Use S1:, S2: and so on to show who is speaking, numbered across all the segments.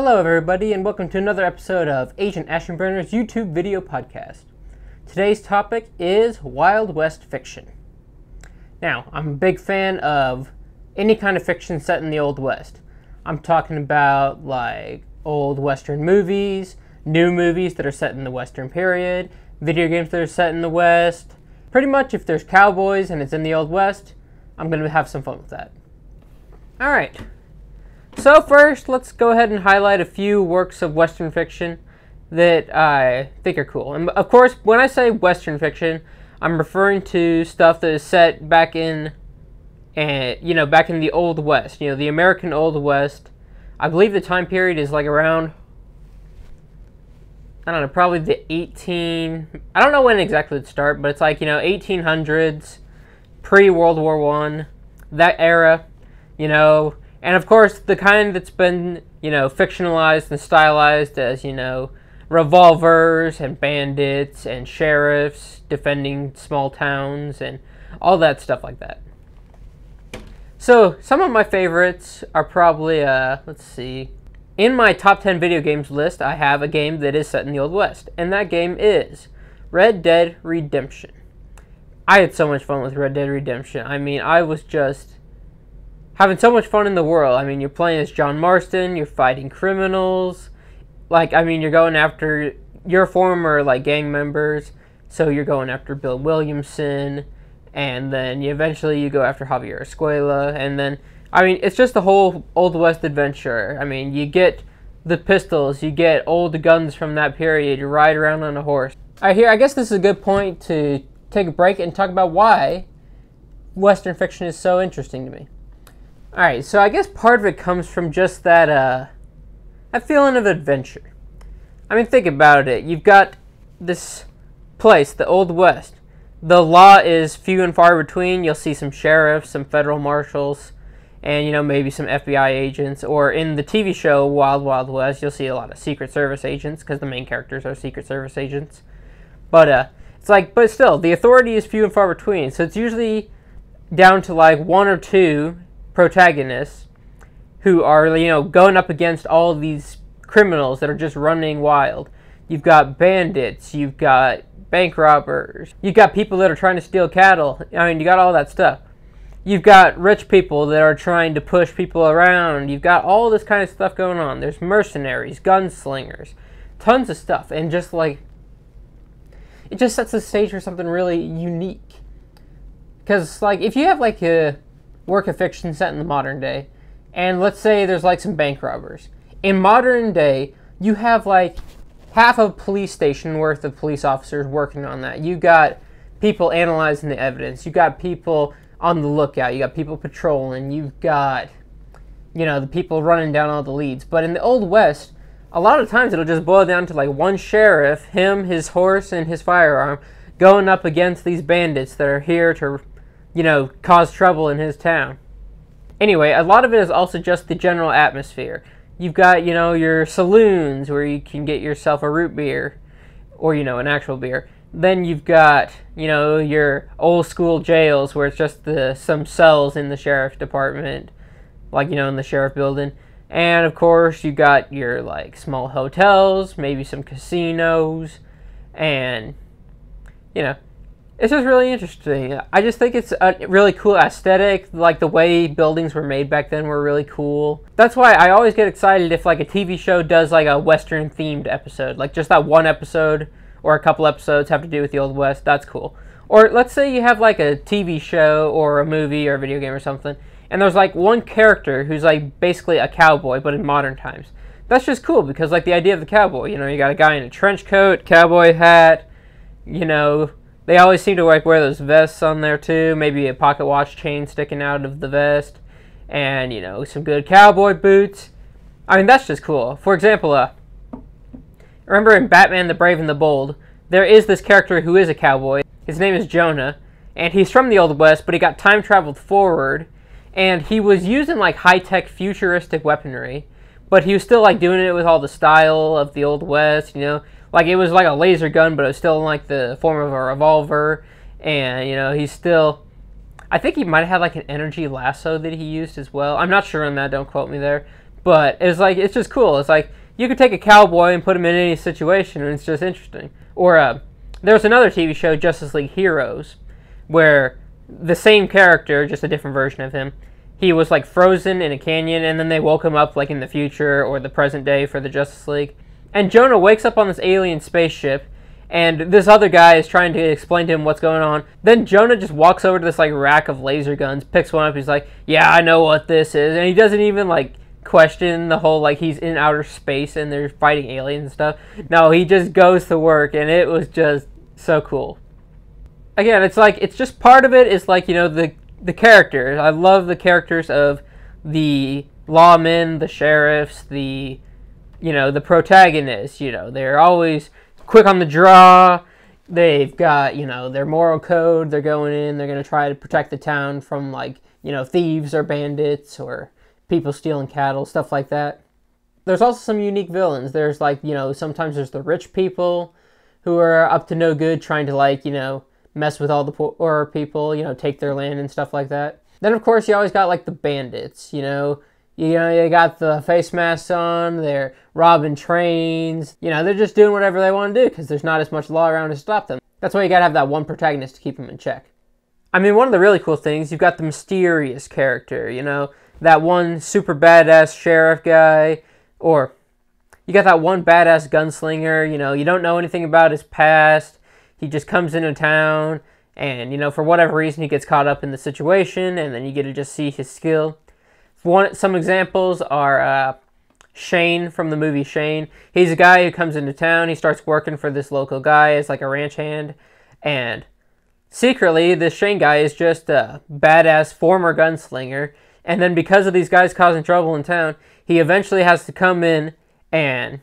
S1: Hello everybody and welcome to another episode of Agent Aschenbrenner's YouTube video podcast. Today's topic is Wild West fiction. Now, I'm a big fan of any kind of fiction set in the Old West. I'm talking about like old Western movies, new movies that are set in the Western period, video games that are set in the West. Pretty much if there's cowboys and it's in the Old West, I'm going to have some fun with that. Alright. So first, let's go ahead and highlight a few works of Western fiction that I think are cool. And of course, when I say Western fiction, I'm referring to stuff that is set back in, back in the Old West. You know, the American Old West. I believe the time period is like around, I don't know, probably the I don't know when exactly it started, but it's like, 1800s, pre-World War I, that era, And of course, the kind that's been, fictionalized and stylized as, revolvers and bandits and sheriffs defending small towns and all that stuff like that. So, some of my favorites are probably, let's see. In my top 10 video games list, I have a game that is set in the Old West, and that game is Red Dead Redemption. I had so much fun with Red Dead Redemption. I mean, I was just having so much fun in the world. I mean, you're playing as John Marston, you're fighting criminals. You're going after your former, gang members. So you're going after Bill Williamson, and then eventually you go after Javier Escuela, and then, it's just the whole Old West adventure. You get the pistols, you get old guns from that period, you ride around on a horse. I guess this is a good point to take a break and talk about why Western fiction is so interesting to me. Alright, so I guess part of it comes from just that feeling of adventure. Think about it. You've got this place, the Old West. The law is few and far between. You'll see some sheriffs, some federal marshals, and, maybe some FBI agents. Or in the TV show Wild Wild West, you'll see a lot of Secret Service agents, because the main characters are Secret Service agents. But, but still, the authority is few and far between. So it's usually down to, one or two protagonists who are, going up against all of these criminals that are just running wild. You've got bandits, you've got bank robbers, you've got people that are trying to steal cattle. You got all that stuff. You've got rich people that are trying to push people around. You've got all this kind of stuff going on. There's mercenaries, gunslingers, tons of stuff. And just it just sets the stage for something really unique. Because, if you have, a work of fiction set in the modern day, and let's say there's some bank robbers. In modern day, you have half a police station worth of police officers working on that. You got people analyzing the evidence. You got people on the lookout. You got people patrolling. You've got, the people running down all the leads. But in the Old West, a lot of times it'll just boil down to one sheriff, him, his horse, and his firearm, going up against these bandits that are here to cause trouble in his town. Anyway, a lot of it is also just the general atmosphere. You've got, your saloons where you can get yourself a root beer or, an actual beer. Then you've got, your old school jails where it's just some cells in the sheriff's department, in the sheriff building. And, of course, you've got your, small hotels, maybe some casinos, and, it's just really interesting. I just think it's a really cool aesthetic. The way buildings were made back then were really cool. That's why I always get excited if a TV show does a Western themed episode. Just that one episode or a couple episodes have to do with the Old West. That's cool. Or let's say you have a TV show or a movie or a video game or something, and there's one character who's basically a cowboy but in modern times. That's just cool because the idea of the cowboy, you got a guy in a trench coat, cowboy hat, they always seem to wear those vests on there too. Maybe a pocket watch chain sticking out of the vest. And, some good cowboy boots. That's just cool. For example, remember in Batman the Brave and the Bold, there is this character who is a cowboy. His name is Jonah. And he's from the Old West, but he got time traveled forward. And he was using high-tech futuristic weaponry. But he was still doing it with all the style of the Old West, it was a laser gun, but it was still in the form of a revolver. And, he's still, I think he might have had an energy lasso that he used as well. I'm not sure on that, don't quote me there. but it's just cool. It's like you could take a cowboy and put him in any situation, and it's just interesting. Or there was another TV show, Justice League Heroes, where the same character, just a different version of him, he was like frozen in a canyon, and then they woke him up like in the future or the present day for the Justice League. And Jonah wakes up on this alien spaceship, and this other guy is trying to explain to him what's going on. Then Jonah just walks over to this like rack of laser guns, picks one up, he's like, yeah, I know what this is. And he doesn't even like question the whole like he's in outer space and they're fighting aliens and stuff. No, he just goes to work, and it was just so cool. Again, it's like, it's just part of it is like, you know, the characters. I love the characters of the lawmen, the sheriffs, the, you know, the protagonists. You know, they're always quick on the draw. They've got, you know, their moral code. They're going in, they're going to try to protect the town from, like, you know, thieves or bandits or people stealing cattle, stuff like that. There's also some unique villains. There's, like, you know, sometimes there's the rich people who are up to no good, trying to, like, you know, mess with all the poor people, you know, take their land and stuff like that. Then, of course, you always got, like, the bandits, you know. You got the face masks on, they're robbing trains. You know, they're just doing whatever they want to do because there's not as much law around to stop them. That's why you gotta have that one protagonist to keep them in check. I mean, one of the really cool things, you've got the mysterious character, you know, that one super badass sheriff guy, or you got that one badass gunslinger, you know, you don't know anything about his past. He just comes into town, and, you know, for whatever reason, he gets caught up in the situation, and then you get to just see his skill. Some examples are Shane from the movie Shane. He's a guy who comes into town. He starts working for this local guy as like a ranch hand, and secretly, this Shane guy is just a badass former gunslinger. And then because of these guys causing trouble in town, he eventually has to come in and,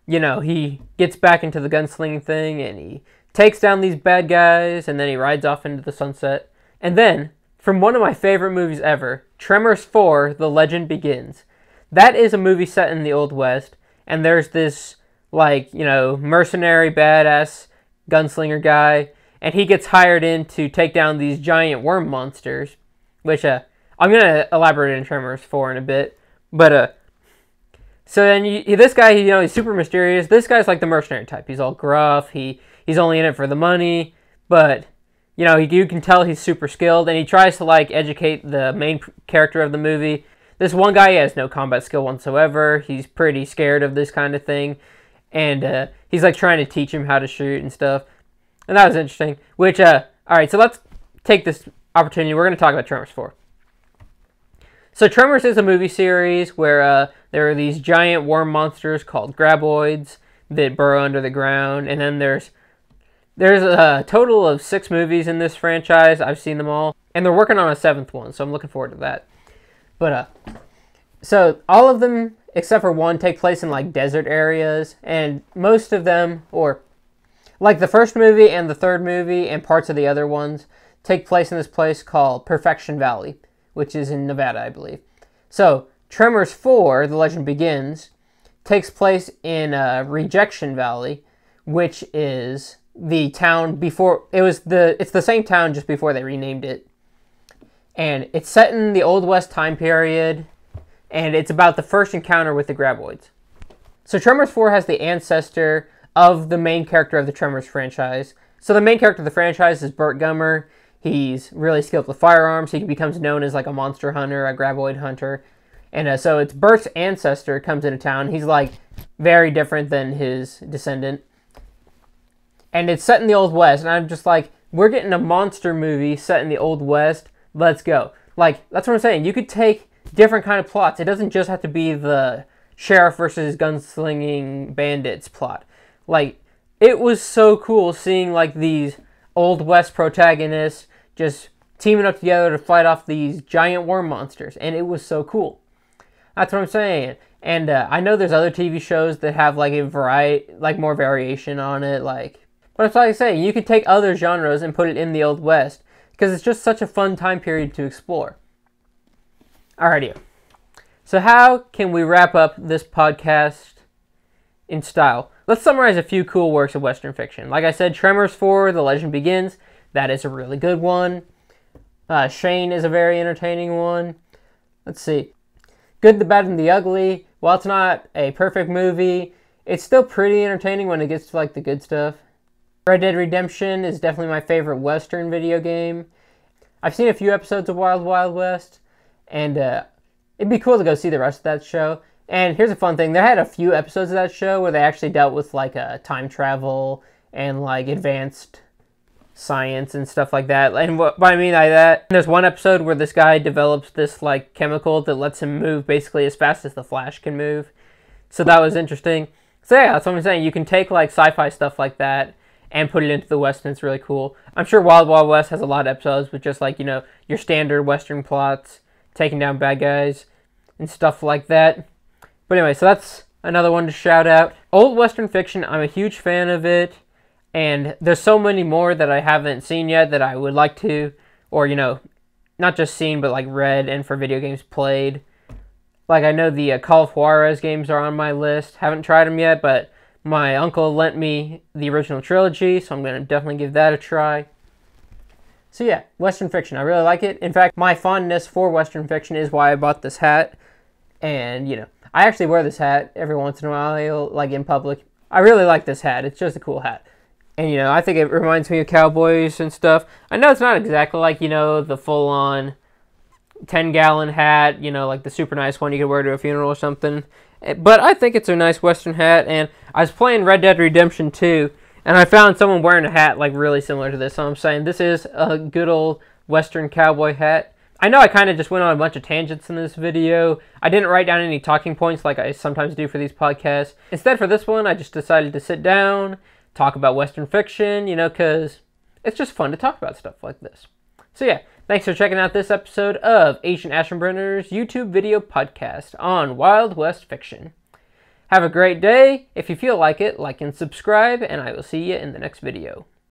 S1: you know, he gets back into the gunslinging thing, and he takes down these bad guys, and then he rides off into the sunset. And then, from one of my favorite movies ever, Tremors 4, The Legend Begins. That is a movie set in the Old West, and there's this, like, you know, mercenary, badass gunslinger guy, and he gets hired in to take down these giant worm monsters, which, I'm going to elaborate in Tremors 4 in a bit, but, so then this guy, you know, he's super mysterious. This guy's like the mercenary type. He's all gruff, he's only in it for the money, but, you know, you can tell he's super skilled, and he tries to, like, educate the main character of the movie. This one guy has no combat skill whatsoever. He's pretty scared of this kind of thing, and he's, like, trying to teach him how to shoot and stuff. And that was interesting, which, alright, so let's take this opportunity. We're going to talk about Tremors 4. So Tremors is a movie series where there are these giant worm monsters called graboids that burrow under the ground, and then there's a total of 6 movies in this franchise. I've seen them all, and they're working on a 7th one, so I'm looking forward to that. But, so all of them, except for one, take place in, like, desert areas, and most of them, or, like, the first movie and the third movie and parts of the other ones, take place in this place called Perfection Valley, which is in Nevada, I believe. So, Tremors 4, The Legend Begins, takes place in Rejection Valley, which is the town before, it's the same town just before they renamed it. And it's set in the Old West time period, and it's about the first encounter with the graboids. So Tremors 4 has the ancestor of the main character of the Tremors franchise. So the main character of the franchise is Burt Gummer. He's really skilled with firearms. He becomes known as like a monster hunter, a graboid hunter. And so it's Burt's ancestor comes into town. He's like very different than his descendant. And it's set in the Old West. And I'm just like, we're getting a monster movie set in the Old West. Let's go. Like, that's what I'm saying. You could take different kind of plots. It doesn't just have to be the sheriff versus gunslinging bandits plot. Like, it was so cool seeing like these Old West protagonists just teaming up together to fight off these giant worm monsters. And it was so cool. That's what I'm saying. And I know there's other TV shows that have like a variety, like more variation on it. Like, but it's like I say, you could take other genres and put it in the Old West because it's just such a fun time period to explore. Alrighty. So how can we wrap up this podcast in style? Let's summarize a few cool works of Western fiction. Like I said, Tremors 4, The Legend Begins. That is a really good one. Shane is a very entertaining one. Let's see. Good, the Bad, and the Ugly. While it's not a perfect movie, it's still pretty entertaining when it gets to like the good stuff. Red Dead Redemption is definitely my favorite Western video game. I've seen a few episodes of Wild Wild West, and it'd be cool to go see the rest of that show. And here's a fun thing. They had a few episodes of that show where they actually dealt with like time travel and like advanced science and stuff like that. And what I mean by that, there's one episode where this guy develops this like chemical that lets him move basically as fast as the Flash can move. So that was interesting. So yeah, that's what I'm saying. You can take like sci-fi stuff like that and put it into the Western. It's really cool. I'm sure Wild Wild West has a lot of episodes with just like, you know, your standard Western plots, taking down bad guys and stuff like that. But anyway, so that's another one to shout out. Old Western fiction, I'm a huge fan of it. And there's so many more that I haven't seen yet that I would like to, or, you know, not just seen, but like read and for video games played. Like, I know the Call of Juarez games are on my list. Haven't tried them yet, but my uncle lent me the original trilogy, so I'm going to definitely give that a try. So yeah, Western fiction, I really like it. In fact, my fondness for Western fiction is why I bought this hat. And, you know, I actually wear this hat every once in a while, like in public. I really like this hat. It's just a cool hat. And, you know, I think it reminds me of cowboys and stuff. I know it's not exactly like, you know, the full-on 10-gallon hat, you know, like the super nice one you could wear to a funeral or something. But I think it's a nice Western hat. And I was playing Red Dead Redemption 2, and I found someone wearing a hat, like, really similar to this. So I'm saying this is a good old Western cowboy hat. I know I kind of just went on a bunch of tangents in this video. I didn't write down any talking points like I sometimes do for these podcasts. Instead, for this one, I just decided to sit down, talk about Western fiction, you know, because it's just fun to talk about stuff like this. So yeah, thanks for checking out this episode of Ancient Aschenbrenner's YouTube video podcast on Wild West fiction. Have a great day. If you feel like it, like and subscribe, and I will see you in the next video.